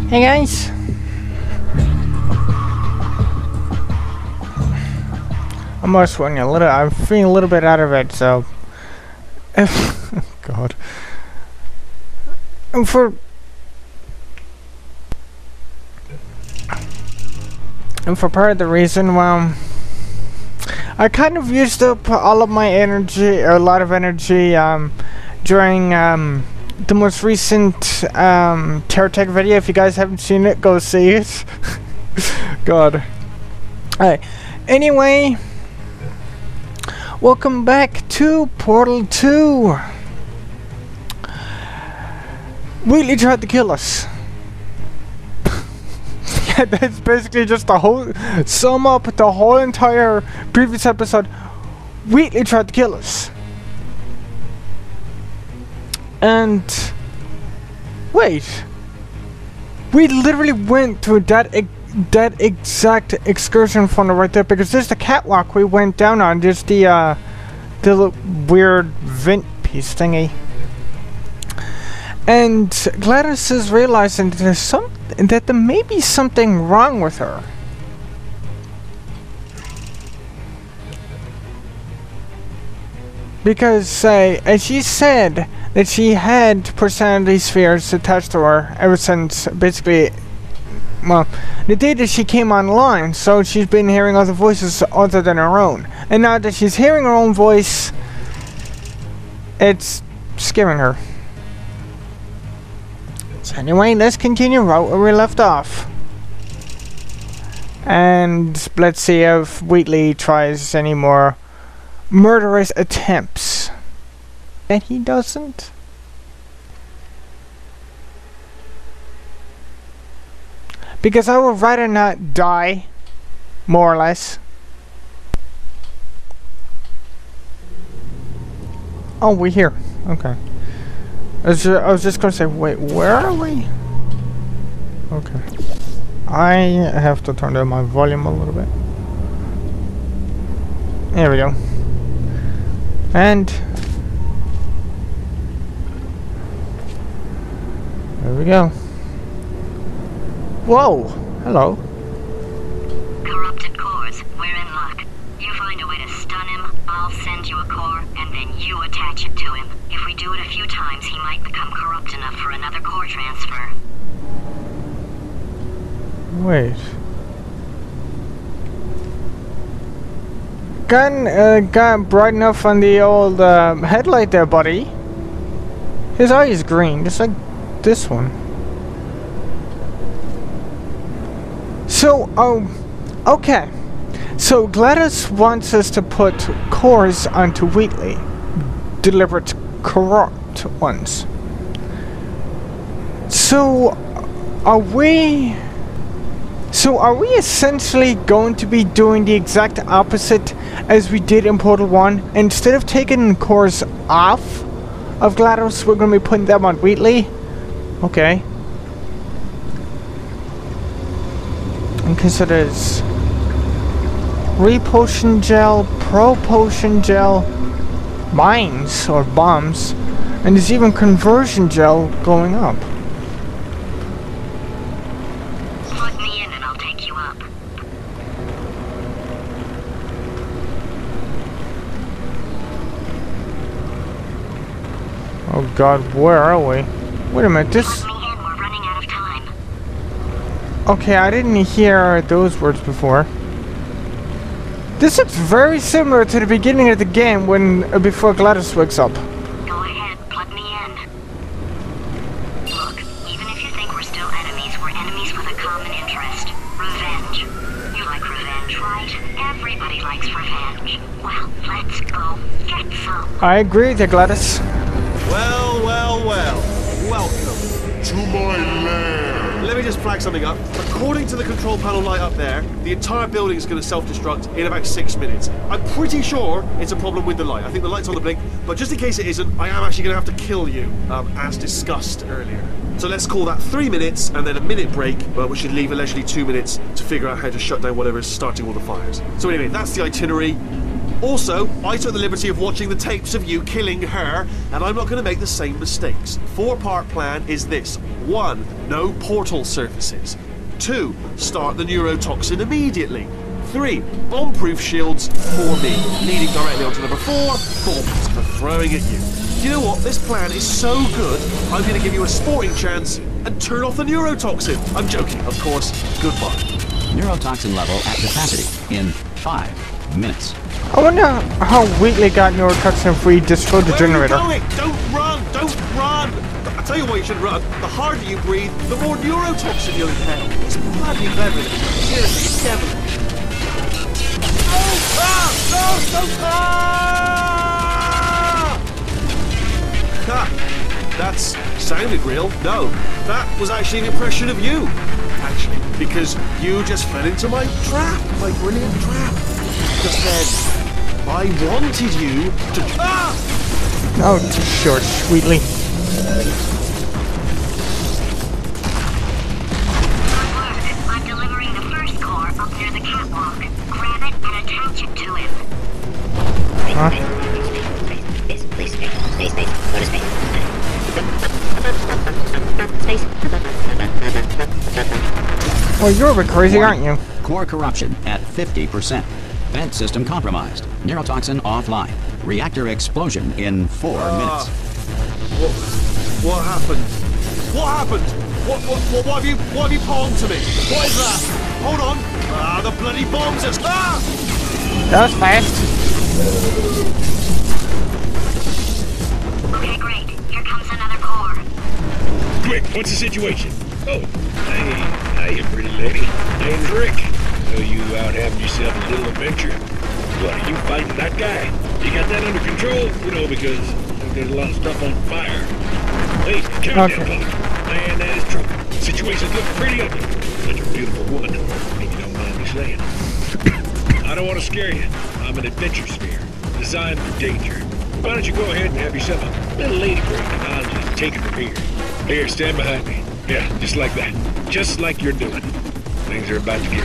Hey guys! I'm just running a little. I'm feeling a little bit out of it, so. God. And for part of the reason, well, I kind of used up all of my energy, or a lot of energy, during the most recent Terratech video. If you guys haven't seen it, go see it. God. Alright. Anyway, welcome back to Portal 2. Wheatley tried to kill us. Yeah, that's basically just the whole sum up the whole entire previous episode. Wheatley tried to kill us. And wait, we literally went through that exact excursion funnel right there, because there's the catwalk we went down on. There's the weird vent piece thingy. And Gladys is realizing that there may be something wrong with her. Because, as she said, that she had personality spheres attached to her ever since, basically, well, the day that she came online, so she's been hearing other voices other than her own. And now that she's hearing her own voice, it's scaring her. So anyway, let's continue right where we left off. And let's see if Wheatley tries any more murderous attempts. And he doesn't. Because I would rather not die, more or less. Oh, we're here. Okay. I was just gonna say, wait, where are we? Okay. I have to turn down my volume a little bit. There we go. And there we go. Whoa! Hello. Corrupted cores, we're in luck. You find a way to stun him, I'll send you a core, and then you attach it to him. If we do it a few times, he might become corrupt enough for another core transfer. Wait. Got bright enough on the old headlight there, buddy. His eye is green, just like this one. So, okay. So Gladys wants us to put cores onto Wheatley. Deliberate corrupt ones. So, are we essentially going to be doing the exact opposite as we did in Portal 1? Instead of taking cores off of Gladys, we're going to be putting them on Wheatley? Okay. And considers Repotion gel, Propotion gel, mines or bombs, and there's even conversion gel going up. Plug me in and I'll take you up. Oh God, where are we? Wait a minute, this... Plug me in, we're running out of time. Okay, I didn't hear those words before. This looks very similar to the beginning of the game when before Gladys wakes up. Go ahead, plug me in. Look, even if you think we're still enemies with a common interest. Revenge. You like revenge, right? Everybody likes revenge. Well, let's go get some. I agree with you, Gladys. Well. Welcome to my land. Let me just flag something up. According to the control panel light up there, the entire building is going to self-destruct in about 6 minutes. I'm pretty sure it's a problem with the light. I think the light's on the blink, but just in case it isn't, I am actually going to have to kill you, as discussed earlier. So let's call that 3 minutes and then a minute break, but we should leave allegedly 2 minutes to figure out how to shut down whatever is starting all the fires. So anyway, that's the itinerary. Also, I took the liberty of watching the tapes of you killing her, and I'm not going to make the same mistakes. 4-part plan is this. 1. No portal surfaces. 2. Start the neurotoxin immediately. 3. Bomb-proof shields for me, leading directly onto number 4, bombs for throwing at you. Do you know what? This plan is so good, I'm going to give you a sporting chance and turn off the neurotoxin. I'm joking, of course. Goodbye. Neurotoxin level at capacity in 5 minutes. I wonder how Wheatley got neurotoxin if we destroyed the generator. Where are you going? Don't run! Don't run! I tell you why you should run. The harder you breathe, the more neurotoxin you'll inhale. It's bloody clever. Seriously, it's devilish. No! That sounded real. No, that was actually an impression of you. Actually, because you just fell into my trap, my brilliant trap. Just then, I wanted you to. Oh, sure, Wheatley. I'm delivering the first core up near the catwalk. Grab it and attach it to him. Huh? Space. Go to space. Well, you're a bit crazy, aren't you? Core corruption at 50%. Vent system compromised. Neurotoxin offline. Reactor explosion in 4 minutes. What happened? What happened? What have you palmed to me? What is that? Hold on. The bloody bombs are. That was fast. Okay, great. Here comes another core. Quick, what's the situation? Oh, hey, pretty lady. Name's Rick. So you out having yourself a little adventure? What, are you fighting that guy? You got that under control? You know, because there's a lot of stuff on fire. Hey, countdown clock. Man, that is trouble. Situation's looking pretty ugly. Such a beautiful woman, if you don't mind me saying. I don't want to scare you. I'm an adventure sphere, designed for danger. Why don't you go ahead and have yourself a little lady break, and I'll just take it from here. Here, stand behind me. Yeah, just like that. Just like you're doing. Things are about to get...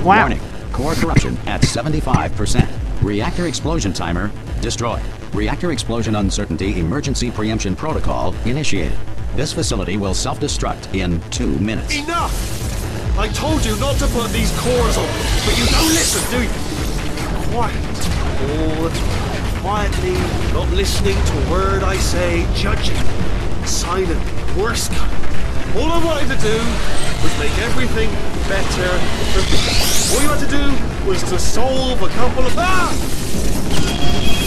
Wow. Warning. Core corruption at 75%. Reactor explosion timer destroyed. Reactor explosion uncertainty emergency preemption protocol initiated. This facility will self-destruct in 2 minutes. Enough! I told you not to put these cores on, but you don't listen, do you? Quiet. All the time. Quietly, not listening to a word I say, judging. Silent. Worst kind. All I wanted to do was make everything better for me. All you had to do was to solve a couple of...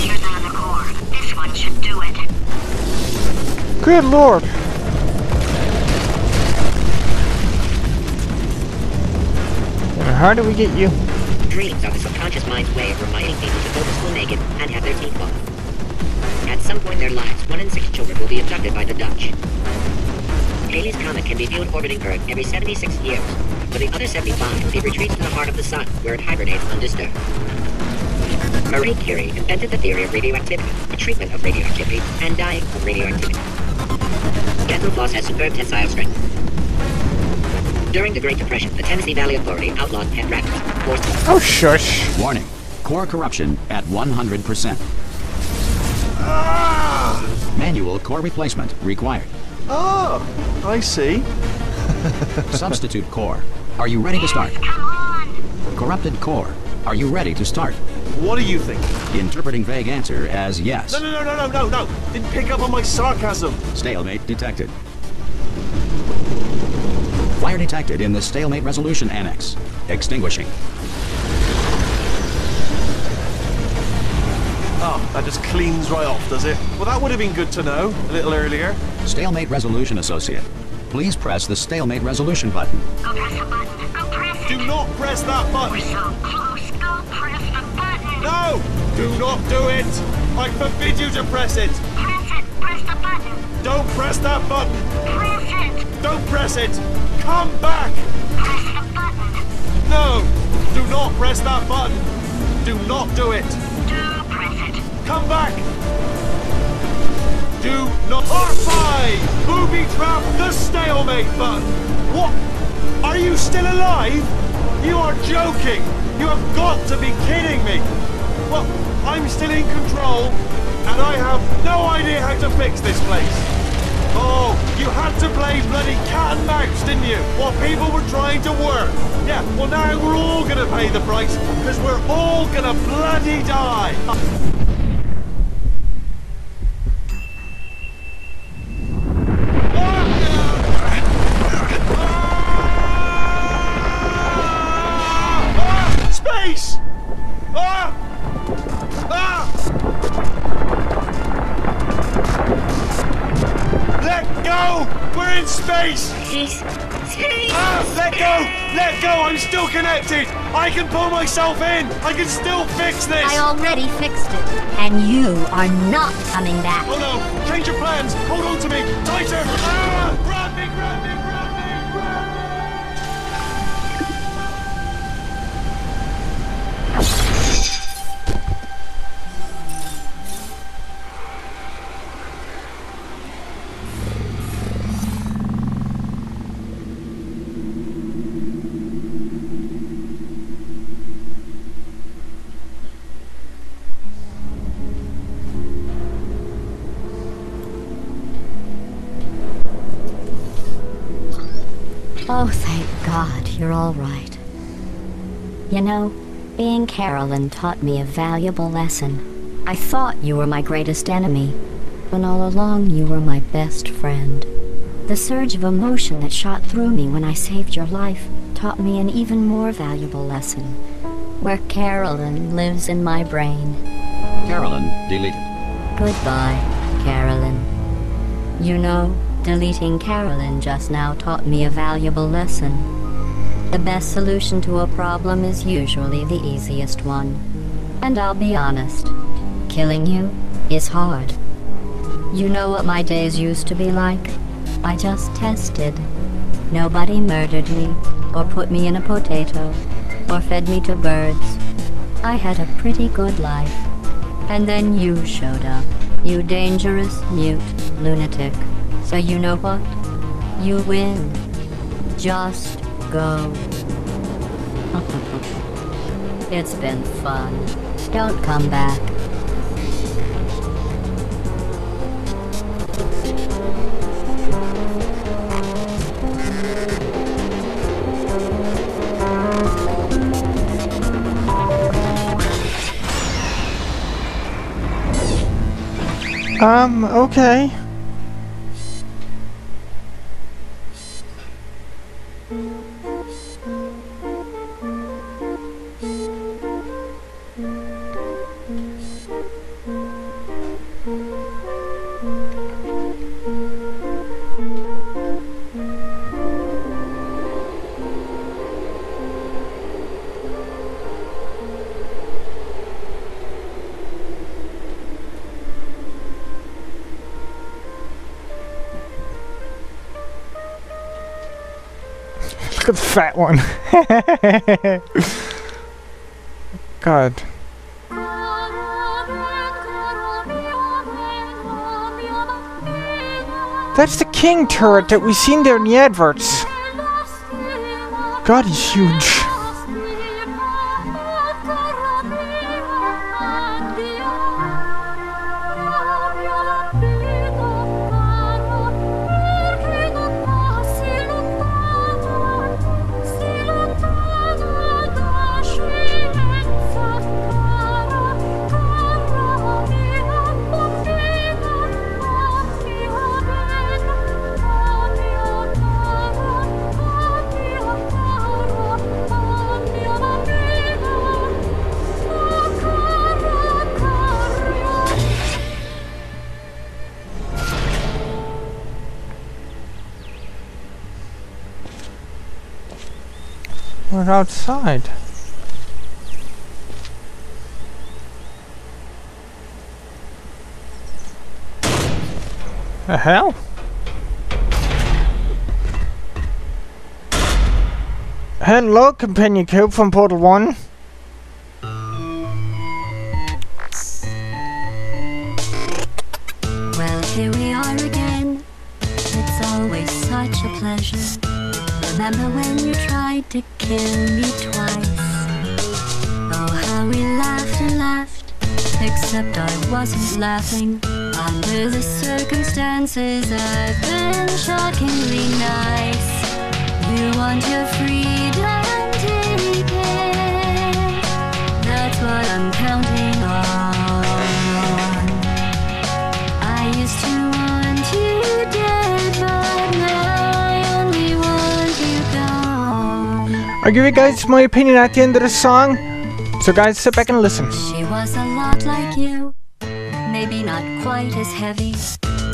Here's another core. This one should do it. Good lord. How do we get you? Dreams are the subconscious mind's way of reminding people to go to school naked and have their teeth blown. At some point in their lives, 1 in 6 children will be abducted by the Dutch. Halley's Comet can be viewed orbiting Earth every 76 years, but the other 75 it retreats to the heart of the sun, where it hibernates undisturbed. Marie Curie invented the theory of radioactivity, the treatment of radioactivity, and dying of radioactivity. Dental floss has superb tensile strength. During the Great Depression, the Tennessee Valley Authority outlawed pet rabbits. Oh, shush. Warning. Core corruption at 100%. Manual core replacement required. Oh, I see. Substitute core. Are you ready to start? Come on! Corrupted core. Are you ready to start? What do you think? Interpreting vague answer as yes. No. Didn't pick up on my sarcasm. Stalemate detected. Fire detected in the stalemate resolution annex. Extinguishing. Oh, that just cleans right off, does it? Well, that would have been good to know a little earlier. Stalemate resolution associate. Please press the stalemate resolution button. Go press the button. Go press it. Do not press that We're button. so close. Go press the button. No! Do not do it! I forbid you to press it! Press it. Press the button. Don't press that button! Press it. Don't press it! Come back! Press the button. No! Do not press that button! Do not do it! Do press it. Come back! Do not... R5! Booby trap the stalemate button! What? Are you still alive? You are joking! You have got to be kidding me! Well, I'm still in control, and I have no idea how to fix this place. Oh, you had to play bloody cat and mouse, didn't you? While people were trying to work. Yeah, well now we're all gonna pay the price, because we're all gonna bloody die. Space! Ah! Ah! Let go! We're in space! Space. Space. Ah! Let go! Let go! I'm still connected! I can pull myself in! I can still fix this! I already fixed it, and you are not coming back. Oh no! Change your plans! Hold on to me! Tighter! Ah! Grab me! Grab me! Grab me! Grab me! Oh, thank God, you're all right. You know, being Carolyn taught me a valuable lesson. I thought you were my greatest enemy, when all along you were my best friend. The surge of emotion that shot through me when I saved your life taught me an even more valuable lesson, where Carolyn lives in my brain. Carolyn deleted. Goodbye, Carolyn. You know, deleting Carolyn just now taught me a valuable lesson. The best solution to a problem is usually the easiest one. And I'll be honest, killing you is hard. You know what my days used to be like? I just tested. Nobody murdered me, or put me in a potato, or fed me to birds. I had a pretty good life. And then you showed up, you dangerous, mute lunatic. So you know what? You win. Just go. It's been fun. Don't come back. Okay. Look at the fat one. God. That's the king turret that we've seen there in the adverts. God, he's huge. We're outside. The hell? Hello, Companion Cube from Portal 1. Well, here we are again. It's always such a pleasure. Remember when you tried to kill me twice? Oh, how we laughed and laughed except I wasn't laughing. Under the circumstances, I've been shockingly nice. You want your freedom, take it. That's what I'm counting on. I used to want you dead, but now I only want you gone. I'll give you guys my opinion at the end of the song. So guys, sit back and listen. She was a lot like you, maybe not quite as heavy.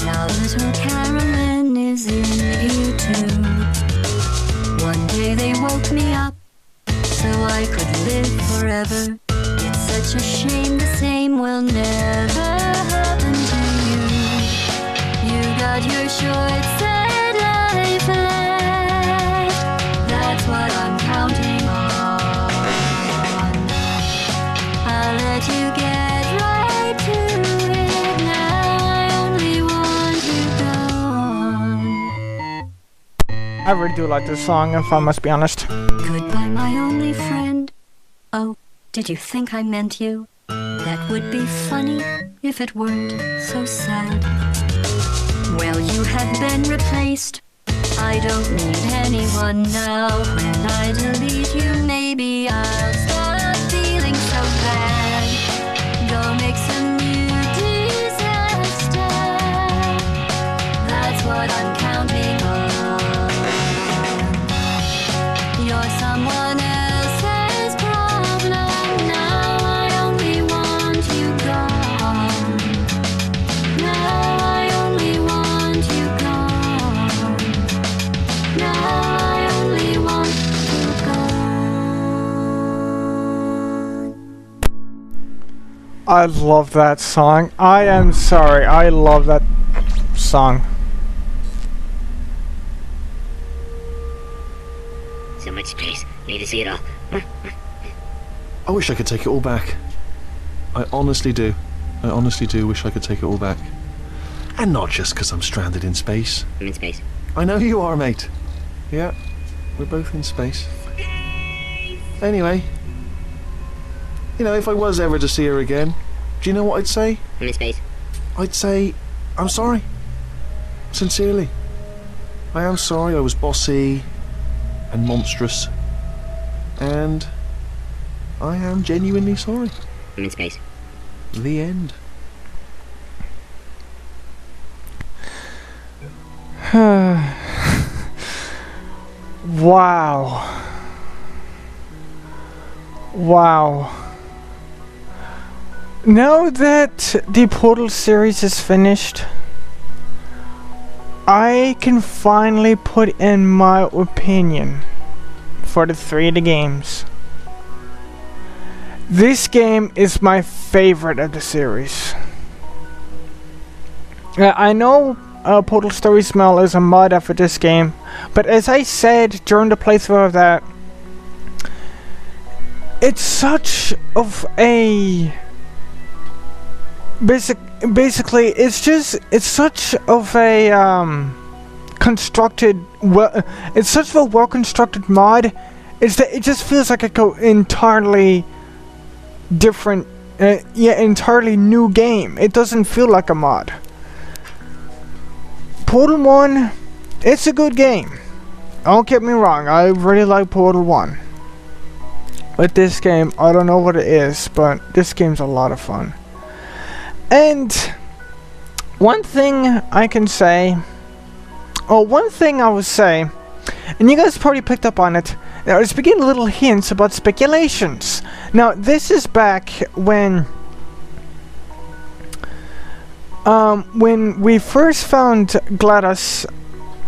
Now little Carolyn is in YouTube. One day they woke me up so I could live forever. It's such a shame the same will never happen to you. You got your short sad life left. That's what I'm counting on. I'll let you get right to it. Now I only want you gone. I really do like this song, if I must be honest. Goodbye, my only friend. Oh, did you think I meant you? That would be funny if it weren't so sad. Well, you have been replaced. I don't need anyone now. When I delete you, maybe I'll stop feeling so bad. Go make some new disaster. That's what I'm counting on. You're someone else's problem. Now I only want you gone. Now I only want you gone. Now I only want you gone. I love that song. I am sorry, I love that song. So much space. Need to see it all. I wish I could take it all back. I honestly do. I honestly do wish I could take it all back. And not just because I'm stranded in space. I'm in space. I know you are, mate. Yeah, we're both in space. Anyway, you know, if I was ever to see her again, do you know what I'd say? I'm in space. I'd say, I'm sorry. Sincerely. I am sorry I was bossy and monstrous. And I am genuinely sorry. I'm in space. The end. Wow. Wow. Now that the Portal series is finished, I can finally put in my opinion for the 3 of the games. This game is my favorite of the series. I know Portal Story Smell is a mod for this game, but as I said during the playthrough of that, it's such of a basically it's such of a constructed it's such of a well constructed mod. Is that it just feels like a entirely different entirely new game. It doesn't feel like a mod. Portal 1, it's a good game. Don't get me wrong, I really like Portal 1. But this game, I don't know what it is, but this game's a lot of fun. And one thing I can say, one thing I would say, and you guys probably picked up on it, I was beginning little hints about speculations. Now, this is back when we first found GLaDOS,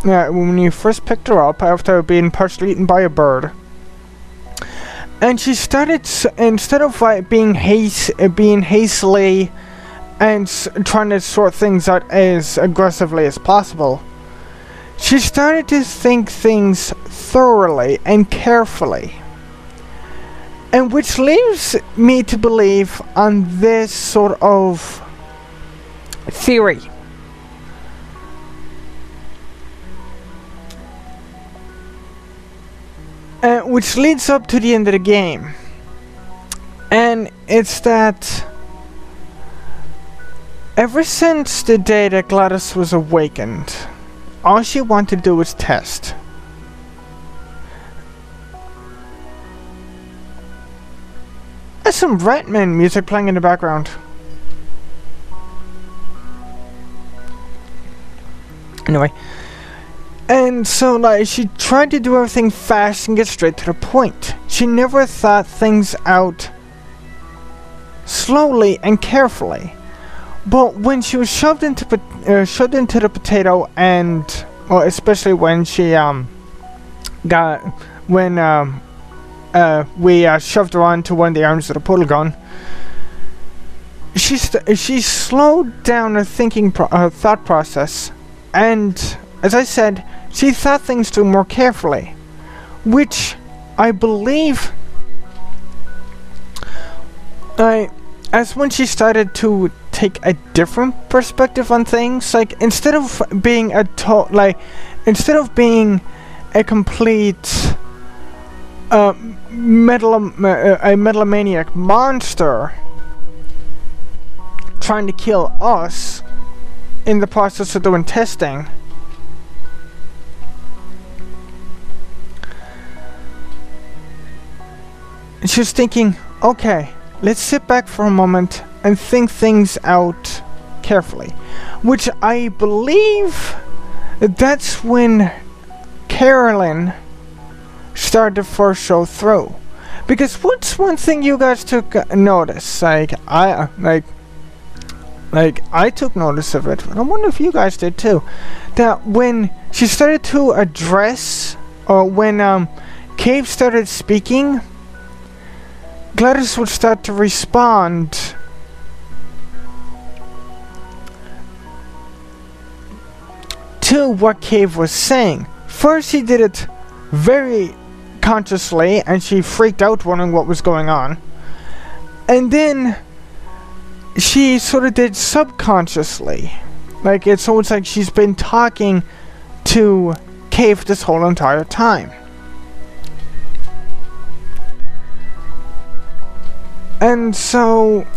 when you first picked her up after being partially eaten by a bird. And she started, instead of being hastily and trying to sort things out as aggressively as possible, she started to think things thoroughly and carefully. And which leads me to believe on this sort of theory. Which leads up to the end of the game. And it's that Ever since the day that Gladys was awakened, all she wanted to do was test. There's some Ratman music playing in the background. Anyway. And so, like, she tried to do everything fast and get straight to the point. She never thought things out slowly and carefully. But when she was shoved into the potato, and well, especially when she we shoved her onto one of the arms of the puddle gun, she slowed down her thought process, and as I said, she thought things through more carefully, which I believe, as when she started to take a different perspective on things, like instead of being a complete megalomaniac monster trying to kill us in the process of doing testing, she was thinking, okay, let's sit back for a moment and think things out carefully. Which I believe that's when Carolyn started to first show through. Because what's one thing you guys took notice? I took notice of it, but I wonder if you guys did too. That when she started to address, or when Cave started speaking, Gladys would start to respond to what Cave was saying. First, she did it very consciously, and she freaked out wondering what was going on. And then she sort of did subconsciously. Like, it's almost like she's been talking to Cave this whole entire time. And so,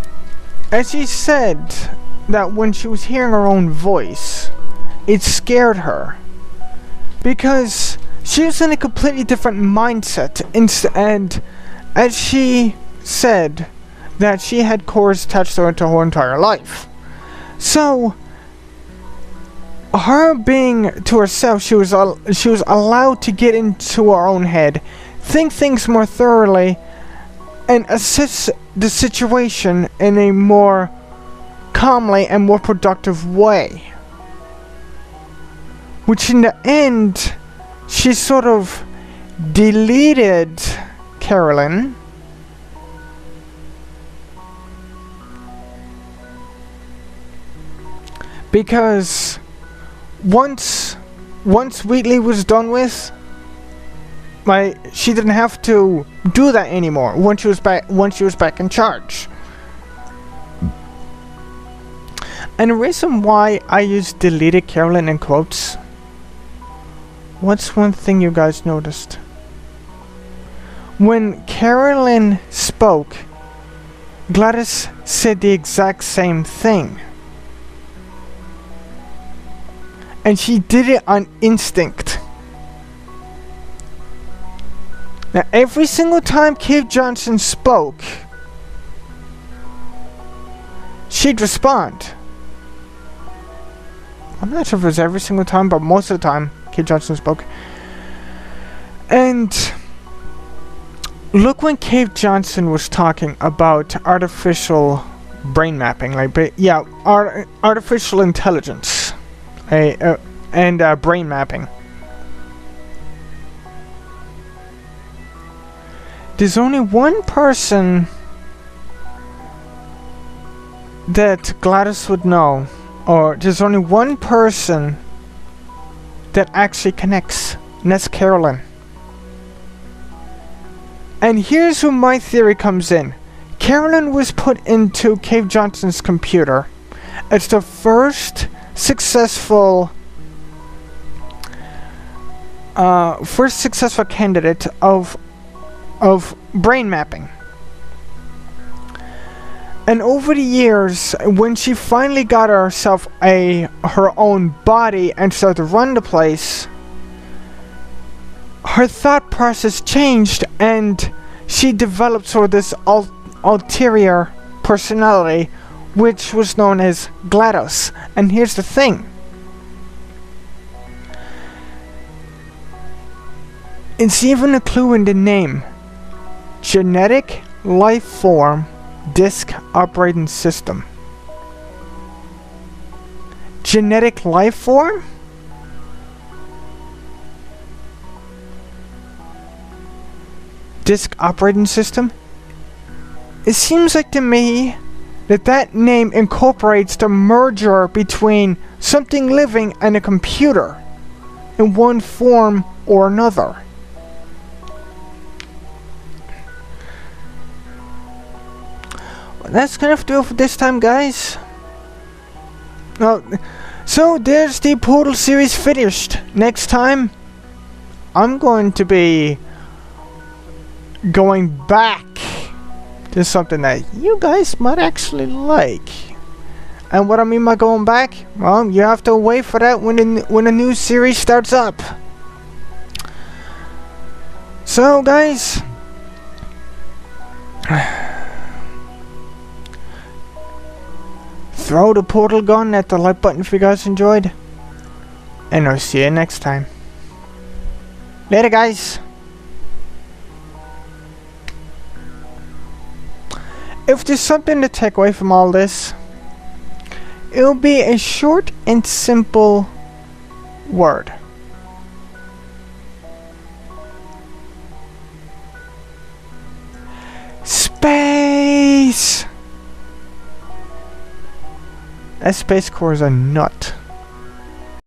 as she said, that when she was hearing her own voice, it scared her. Because she was in a completely different mindset. And as she said, that she had cores attached to her whole entire life. So, her being to herself, she was allowed to get into her own head, think things more thoroughly, and assess the situation in a more calmly and more productive way. Which in the end, she sort of deleted Carolyn. Because once Wheatley was done with, she didn't have to do that anymore once she was back in charge. And the reason why I use deleted Carolyn in quotes, what's one thing you guys noticed? When Carolyn spoke, Gladys said the exact same thing. And she did it on instinct. Now, every single time Cave Johnson spoke, she'd respond. I'm not sure if it was every single time, but most of the time, Cave Johnson spoke. And look when Cave Johnson was talking about artificial brain mapping, artificial intelligence. And brain mapping. There's only one person that Gladys would know, or there's only one person that actually connects, and that's Carolyn. And here's where my theory comes in. Carolyn was put into Cave Johnson's computer. It's the first successful candidate of brain mapping. And over the years, when she finally got herself her own body and started to run the place, her thought process changed and she developed sort of this ulterior personality, which was known as GLaDOS. And here's the thing. It's even a clue in the name. Genetic Life Form Disk Operating System. Genetic life form? Disk Operating System? It seems like to me that name incorporates the merger between something living and a computer in one form or another. That's gonna have to do it for this time, guys. So there's the Portal series finished. Next time, I'm going to be going back to something that you guys might actually like. And what I mean by going back, well, you have to wait for that when a new series starts up. So, guys, throw the portal gun at the like button if you guys enjoyed. And I'll see you next time. Later, guys. If there's something to take away from all this, it'll be a short and simple word. Space! That Space Core is a nut.